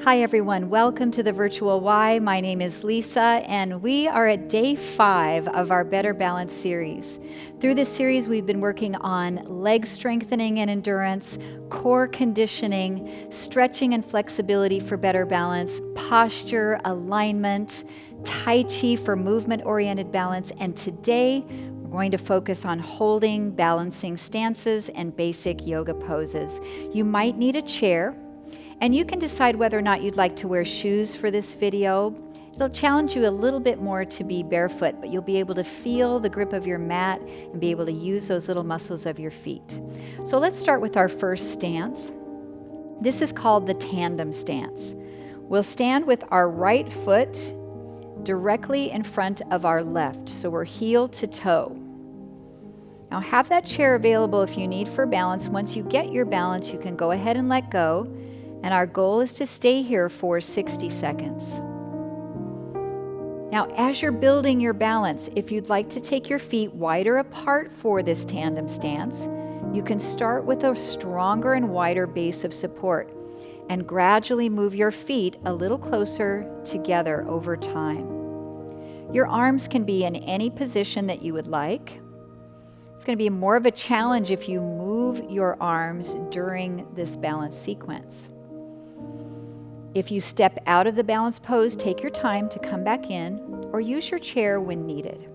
Hi everyone, welcome to the Virtual Y. My name is Lisa and we are at day 5 of our Better Balance series. Through this series we've been working on leg strengthening and endurance, core conditioning, stretching and flexibility for better balance, posture, alignment, Tai Chi for movement-oriented balance, and today we're going to focus on holding, balancing stances, and basic yoga poses. You might need a chair. And you can decide whether or not you'd like to wear shoes for this video. It'll challenge you a little bit more to be barefoot, but you'll be able to feel the grip of your mat and be able to use those little muscles of your feet. So let's start with our first stance. This is called the tandem stance. We'll stand with our right foot directly in front of our left, so we're heel to toe. Now have that chair available if you need for balance. Once you get your balance, you can go ahead and let go. And our goal is to stay here for 60 seconds. Now, as you're building your balance, if you'd like to take your feet wider apart for this tandem stance, you can start with a stronger and wider base of support and gradually move your feet a little closer together over time. Your arms can be in any position that you would like. It's going to be more of a challenge if you move your arms during this balance sequence. If you step out of the balance pose, take your time to come back in or use your chair when needed.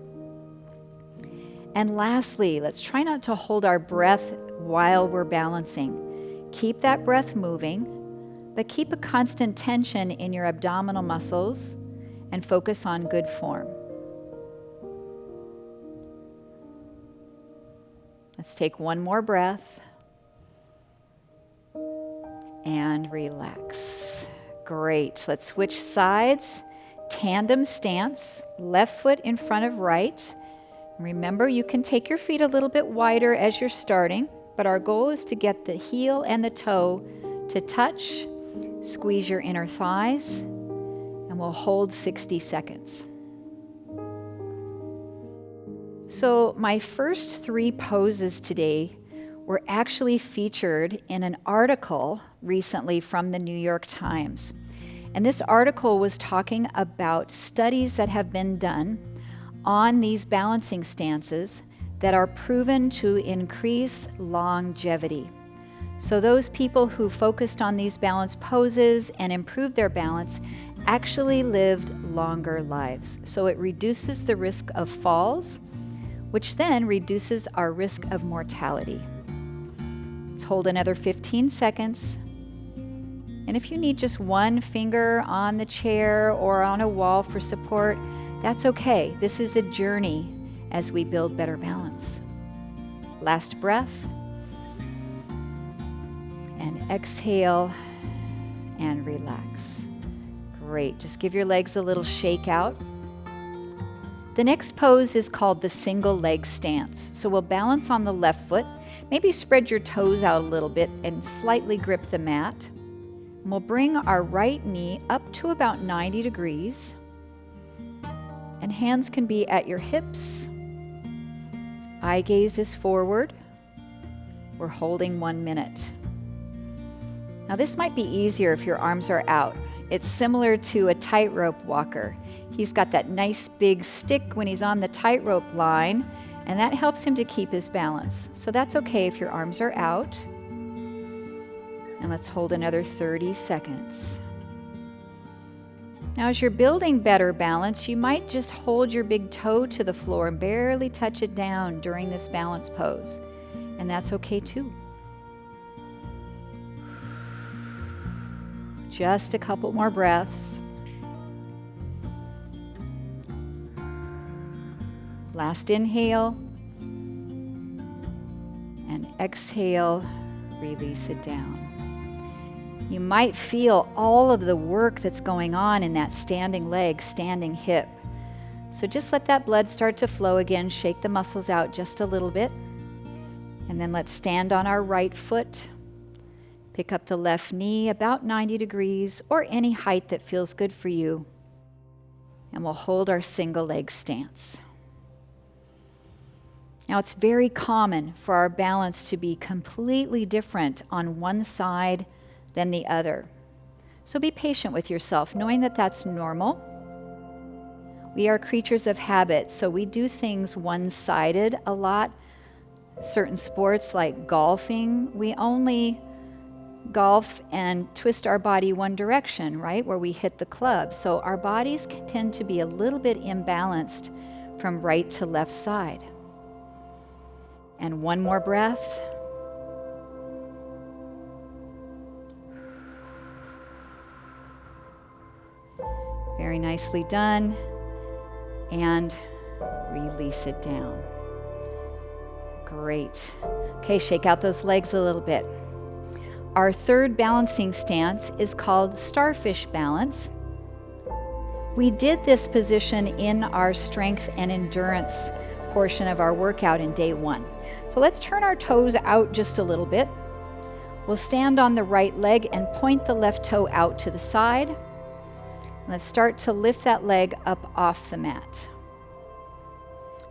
And lastly, let's try not to hold our breath while we're balancing. Keep that breath moving, but keep a constant tension in your abdominal muscles and focus on good form. Let's take one more breath and relax. Great. Let's switch sides. Tandem stance, left foot in front of right. Remember, you can take your feet a little bit wider as you're starting, but our goal is to get the heel and the toe to touch. Squeeze your inner thighs, and we'll hold 60 seconds. So my first 3 poses today were actually featured in an article recently from the New York Times. And this article was talking about studies that have been done on these balancing stances that are proven to increase longevity. So those people who focused on these balance poses and improved their balance actually lived longer lives. So it reduces the risk of falls, which then reduces our risk of mortality. Let's hold another 15 seconds. And if you need just one finger on the chair or on a wall for support, that's okay. This is a journey as we build better balance. Last breath. And exhale and relax. Great. Just give your legs a little shake out. The next pose is called the single leg stance. So we'll balance on the left foot. Maybe spread your toes out a little bit and slightly grip the mat. And we'll bring our right knee up to about 90 degrees. And hands can be at your hips. Eye gaze is forward. We're holding 1 minute. Now this might be easier if your arms are out. It's similar to a tightrope walker. He's got that nice big stick when he's on the tightrope line, and that helps him to keep his balance. So that's okay if your arms are out. And let's hold another 30 seconds. Now as you're building better balance, you might just hold your big toe to the floor and barely touch it down during this balance pose. And that's okay too. Just a couple more breaths. Last inhale, and exhale, release it down. You might feel all of the work that's going on in that standing leg, standing hip. So just let that blood start to flow again, shake the muscles out just a little bit. And then let's stand on our right foot. Pick up the left knee about 90 degrees or any height that feels good for you. And we'll hold our single leg stance. Now, it's very common for our balance to be completely different on one side than the other. So be patient with yourself, knowing that that's normal. We are creatures of habit, so we do things one-sided a lot. Certain sports like golfing, we only golf and twist our body one direction, right, where we hit the club. So our bodies can tend to be a little bit imbalanced from right to left side. And one more breath. Very nicely done. And release it down. Great. Okay, shake out those legs a little bit. Our third balancing stance is called Starfish balance. We did this position in our strength and endurance portion of our workout in day 1. So let's turn our toes out just a little bit. We'll stand on the right leg and point the left toe out to the side. Let's start to lift that leg up off the mat.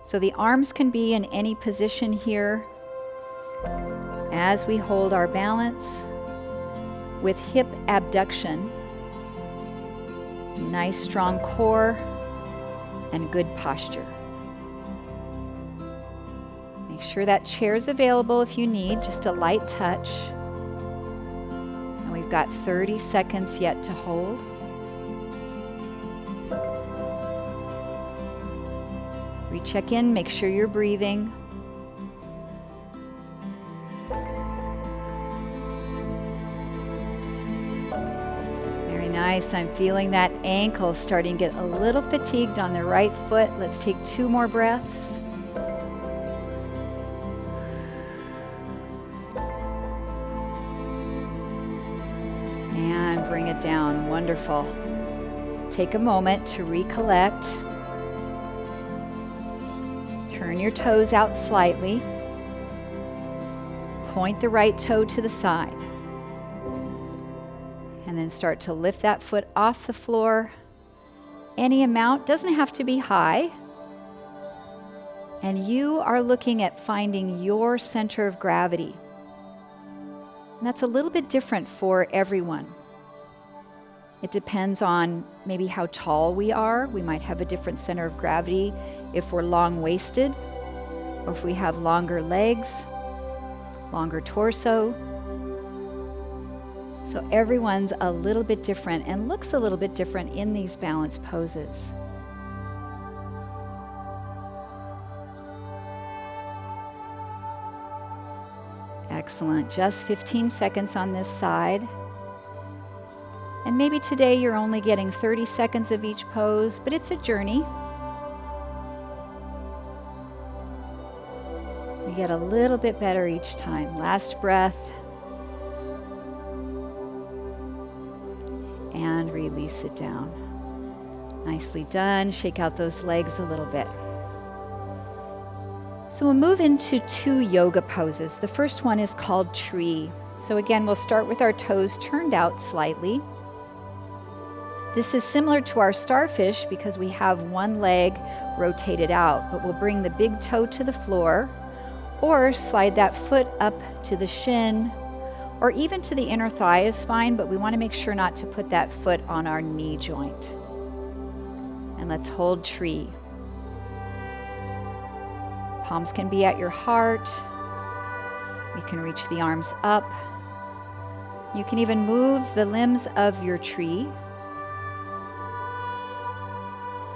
So the arms can be in any position here as we hold our balance with hip abduction, nice strong core, and good posture. Make sure that chair's available if you need, just a light touch. And we've got 30 seconds yet to hold. Recheck in, make sure you're breathing. Very nice. I'm feeling that ankle starting to get a little fatigued on the right foot. Let's take 2 more breaths. And bring it down. Wonderful. Take a moment to recollect. Turn your toes out slightly. Point the right toe to the side. And then start to lift that foot off the floor. Any amount, doesn't have to be high. And you are looking at finding your center of gravity. And that's a little bit different for everyone. It depends on maybe how tall we are. We might have a different center of gravity if we're long-waisted, or if we have longer legs, longer torso. So everyone's a little bit different and looks a little bit different in these balance poses. Excellent. Just 15 seconds on this side. And maybe today you're only getting 30 seconds of each pose, but it's a journey. You get a little bit better each time. Last breath. And release it down. Nicely done. Shake out those legs a little bit. So we'll move into 2 yoga poses. The first one is called tree. So again, we'll start with our toes turned out slightly. This is similar to our starfish because we have one leg rotated out, but we'll bring the big toe to the floor or slide that foot up to the shin or even to the inner thigh is fine, but we want to make sure not to put that foot on our knee joint. And let's hold tree. Palms can be at your heart. You can reach the arms up. You can even move the limbs of your tree.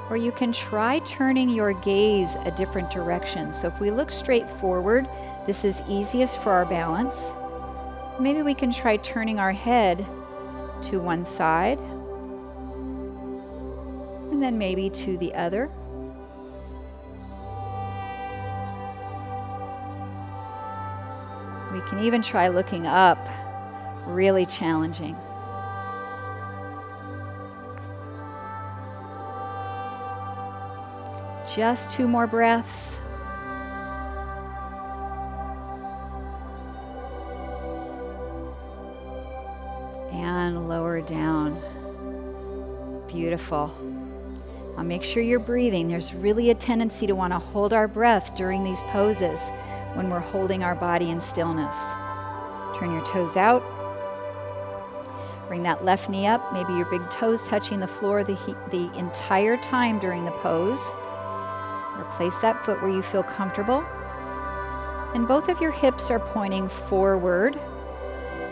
Or you can try turning your gaze a different direction. So if we look straight forward, this is easiest for our balance. Maybe we can try turning our head to one side, and then maybe to the other. We can even try looking up, really challenging. Just 2 more breaths. And lower down. Beautiful. Now make sure you're breathing. There's really a tendency to want to hold our breath during these poses when we're holding our body in stillness. Turn your toes out. Bring that left knee up, maybe your big toes touching the floor the entire time during the pose. Or place that foot where you feel comfortable. And both of your hips are pointing forward.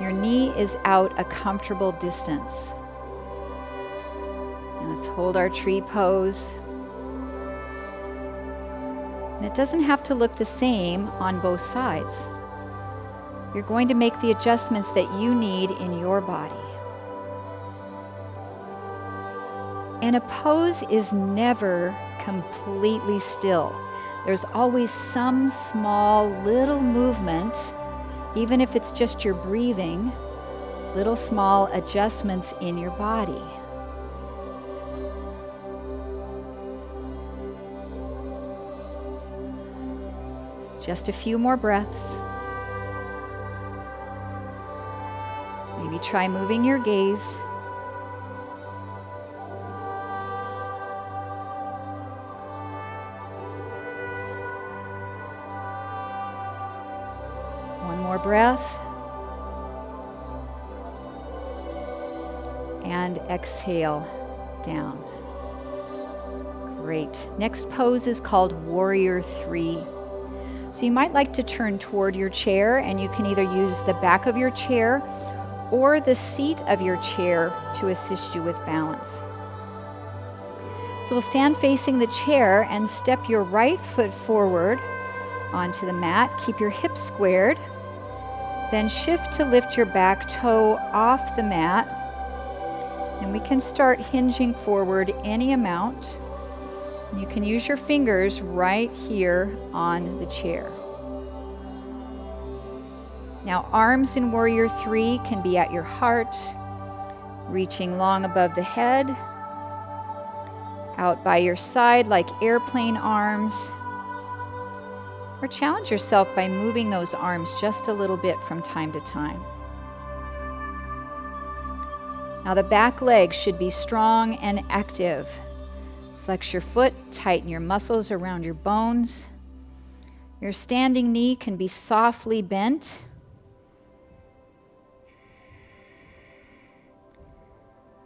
Your knee is out a comfortable distance. And let's hold our tree pose. And it doesn't have to look the same on both sides. You're going to make the adjustments that you need in your body. And a pose is never completely still. There's always some small little movement, even if it's just your breathing, little small adjustments in your body. Just a few more breaths. Maybe try moving your gaze. One more breath. And exhale down. Great. Next pose is called Warrior 3. So you might like to turn toward your chair, and you can either use the back of your chair or the seat of your chair to assist you with balance. So we'll stand facing the chair and step your right foot forward onto the mat. Keep your hips squared. Then shift to lift your back toe off the mat. And we can start hinging forward any amount. You can use your fingers right here on the chair. Now, arms in Warrior 3 can be at your heart, reaching long above the head, out by your side like airplane arms, or challenge yourself by moving those arms just a little bit from time to time. Now, the back leg should be strong and active. Flex your foot, tighten your muscles around your bones. Your standing knee can be softly bent.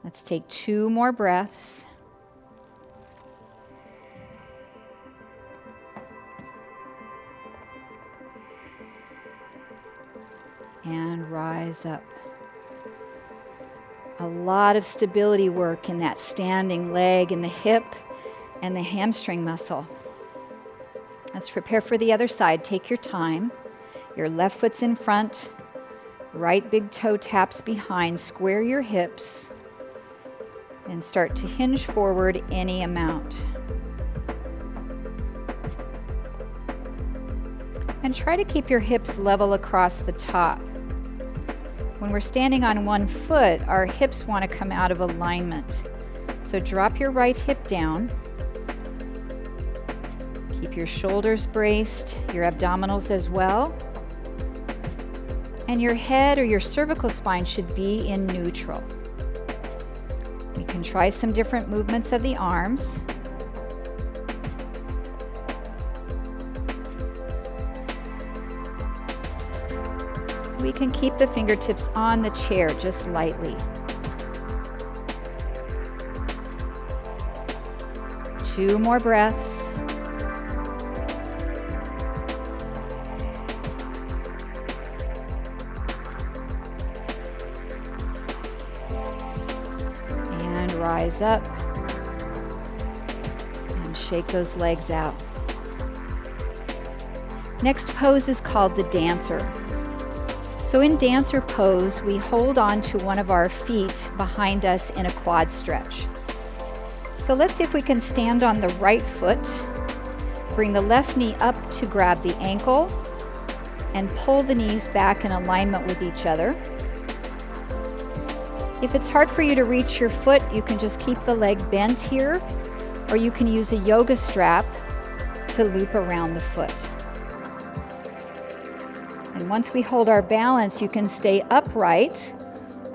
Let's take 2 more breaths. And rise up. A lot of stability work in that standing leg and the hip and the hamstring muscle. Let's prepare for the other side. Take your time. Your left foot's in front, right big toe taps behind. Square your hips and start to hinge forward any amount. And try to keep your hips level across the top. When we're standing on one foot, our hips want to come out of alignment. So drop your right hip down. Keep your shoulders braced, your abdominals as well. And your head or your cervical spine should be in neutral. We can try some different movements of the arms. We can keep the fingertips on the chair just lightly. 2 more breaths. And rise up. And shake those legs out. Next pose is called the dancer. So in dancer pose, we hold on to one of our feet behind us in a quad stretch. So let's see if we can stand on the right foot, bring the left knee up to grab the ankle, and pull the knees back in alignment with each other. If it's hard for you to reach your foot, you can just keep the leg bent here, or you can use a yoga strap to loop around the foot. And once we hold our balance, you can stay upright,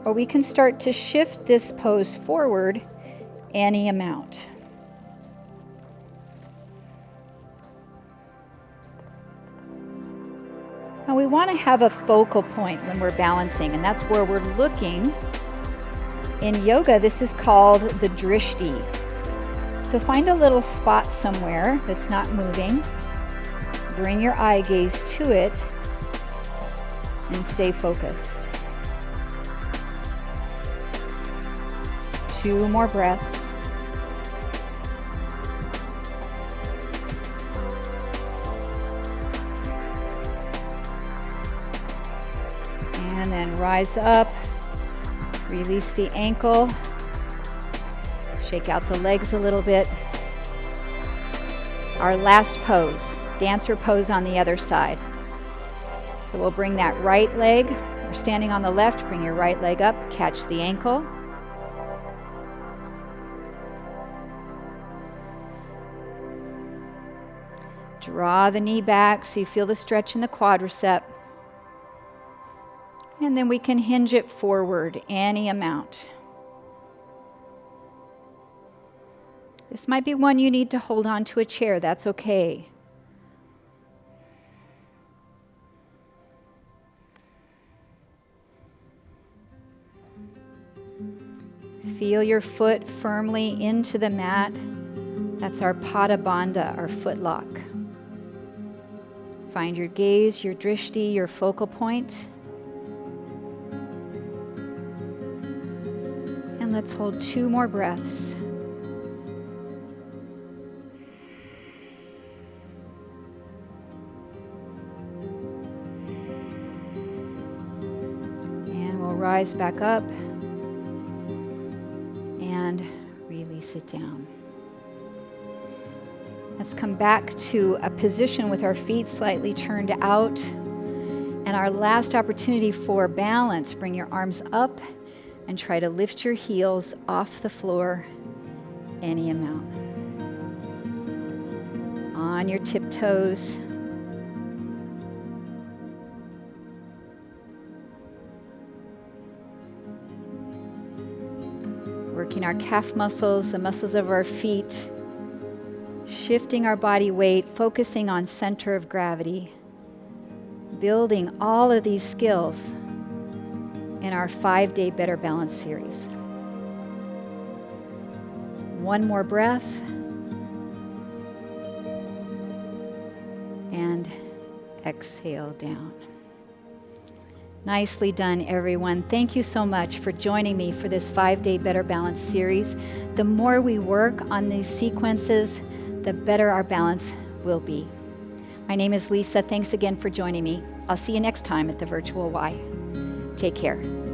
or we can start to shift this pose forward any amount. Now we want to have a focal point when we're balancing, and that's where we're looking In yoga, this is called the drishti. So find a little spot somewhere that's not moving. Bring your eye gaze to it and stay focused. 2 more breaths. And then rise up, release the ankle, shake out the legs a little bit. Our last pose, dancer pose on the other side. So we'll bring that right leg, we're standing on the left, bring your right leg up, catch the ankle. Draw the knee back so you feel the stretch in the quadricep. And then we can hinge it forward any amount. This might be one you need to hold on to a chair, that's okay. Feel your foot firmly into the mat. That's our Pada Bandha, our foot lock. Find your gaze, your drishti, your focal point. And let's hold 2 more breaths. And we'll rise back up and release it down. Let's come back to a position with our feet slightly turned out. And our last opportunity for balance, bring your arms up and try to lift your heels off the floor any amount. On your tiptoes. Working our calf muscles, the muscles of our feet. Shifting our body weight, focusing on center of gravity. Building all of these skills in our 5-day Better Balance series. 1 more breath. And exhale down. Nicely done, everyone. Thank you so much for joining me for this 5-day Better Balance series. The more we work on these sequences, the better our balance will be. My name is Lisa. Thanks again for joining me. I'll see you next time at the Virtual Y. Take care.